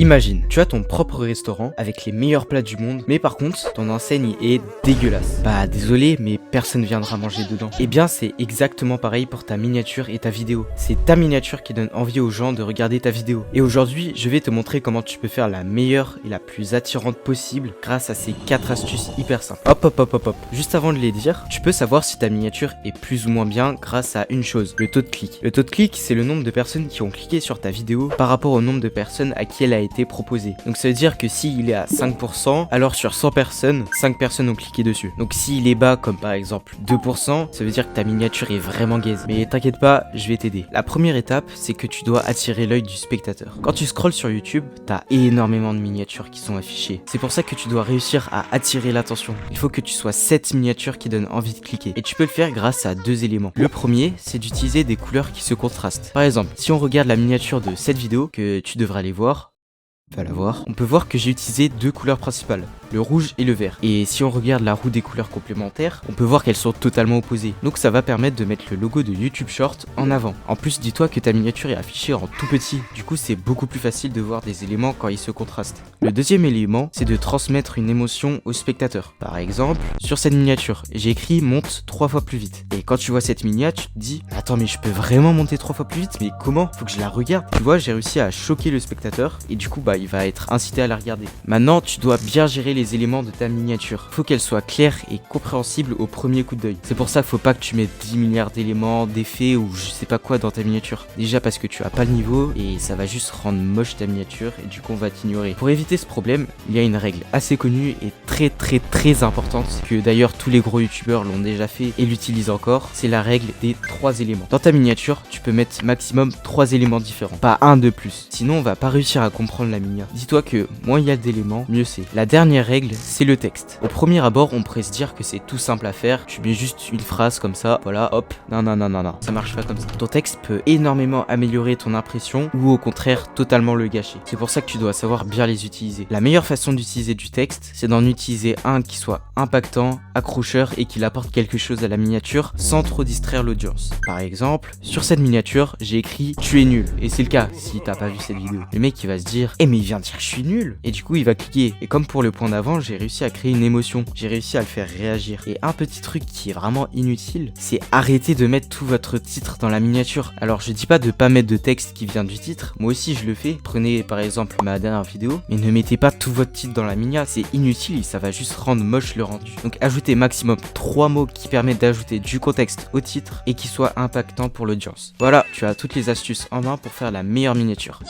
Imagine, tu as ton propre restaurant avec les meilleurs plats du monde, mais par contre, ton enseigne est dégueulasse. Bah désolé, mais personne viendra manger dedans. Eh bien, c'est exactement pareil pour ta miniature et ta vidéo. C'est ta miniature qui donne envie aux gens de regarder ta vidéo. Et aujourd'hui, je vais te montrer comment tu peux faire la meilleure et la plus attirante possible grâce à ces 4 astuces hyper simples. Hop. Juste avant de les dire, tu peux savoir si ta miniature est plus ou moins bien grâce à une chose, le taux de clic. Le taux de clic, c'est le nombre de personnes qui ont cliqué sur ta vidéo par rapport au nombre de personnes à qui elle a été proposé. Donc ça veut dire que s'il est à 5%, alors sur 100 personnes, 5 personnes ont cliqué dessus. Donc s'il est bas comme par exemple 2%, ça veut dire que ta miniature est vraiment gaze. Mais t'inquiète pas, je vais t'aider. La première étape, c'est que tu dois attirer l'œil du spectateur. Quand tu scrolles sur YouTube, t'as énormément de miniatures qui sont affichées. C'est pour ça que tu dois réussir à attirer l'attention. Il faut que tu sois cette miniature qui donne envie de cliquer. Et tu peux le faire grâce à 2 éléments. Le premier, c'est d'utiliser des couleurs qui se contrastent. Par exemple, si on regarde la miniature de cette vidéo, que tu devrais aller voir, va la voir. On peut voir que j'ai utilisé 2 couleurs principales, le rouge et le vert. Et si on regarde la roue des couleurs complémentaires, on peut voir qu'elles sont totalement opposées. Donc ça va permettre de mettre le logo de YouTube Short en avant. En plus, dis-toi que ta miniature est affichée en tout petit. Du coup, c'est beaucoup plus facile de voir des éléments quand ils se contrastent. Le deuxième élément, c'est de transmettre une émotion au spectateur. Par exemple, sur cette miniature, j'ai écrit monte 3 fois plus vite. Et quand tu vois cette miniature, tu te dis attends, mais je peux vraiment monter 3 fois plus vite? Mais comment? Faut que je la regarde. Tu vois, j'ai réussi à choquer le spectateur et du coup, il va être incité à la regarder. Maintenant, tu dois bien gérer les éléments de ta miniature. Faut qu'elle soit claire et compréhensible au premier coup d'œil. C'est pour ça qu'il faut pas que tu mettes 10 milliards d'éléments, d'effets ou je sais pas quoi dans ta miniature. Déjà parce que tu as pas le niveau et ça va juste rendre moche ta miniature et du coup on va t'ignorer. Pour éviter ce problème, il y a une règle assez connue et très importante que d'ailleurs tous les gros youtubeurs l'ont déjà fait et l'utilisent encore. C'est la règle des 3 éléments. Dans ta miniature, tu peux mettre maximum 3 éléments différents, pas un de plus. Sinon on va pas réussir à comprendre la miniature. Dis-toi que moins il y a d'éléments, mieux c'est. La dernière règle, c'est le texte. Au premier abord, on pourrait se dire que c'est tout simple à faire. Tu mets juste une phrase comme ça, voilà, hop. Non. Ça marche pas comme ça. Ton texte peut énormément améliorer ton impression ou au contraire totalement le gâcher. C'est pour ça que tu dois savoir bien les utiliser. La meilleure façon d'utiliser du texte, c'est d'en utiliser un qui soit impactant, accrocheur et qu'il apporte quelque chose à la miniature sans trop distraire l'audience. Par exemple, sur cette miniature, j'ai écrit tu es nul. Et c'est le cas si t'as pas vu cette vidéo. Le mec il va se dire mais il vient de dire je suis nul. Et du coup il va cliquer. Et comme pour le point d'avant, j'ai réussi à créer une émotion. J'ai réussi à le faire réagir. Et un petit truc qui est vraiment inutile, c'est arrêter de mettre tout votre titre dans la miniature. Alors je dis pas de pas mettre de texte qui vient du titre. Moi aussi je le fais. Prenez par exemple ma dernière vidéo. Mais ne mettez pas tout votre titre dans la miniature. C'est inutile et ça va juste rendre moche le rendu. Donc ajoutez maximum 3 mots qui permettent d'ajouter du contexte au titre et qui soient impactants pour l'audience. Voilà, tu as toutes les astuces en main pour faire la meilleure miniature.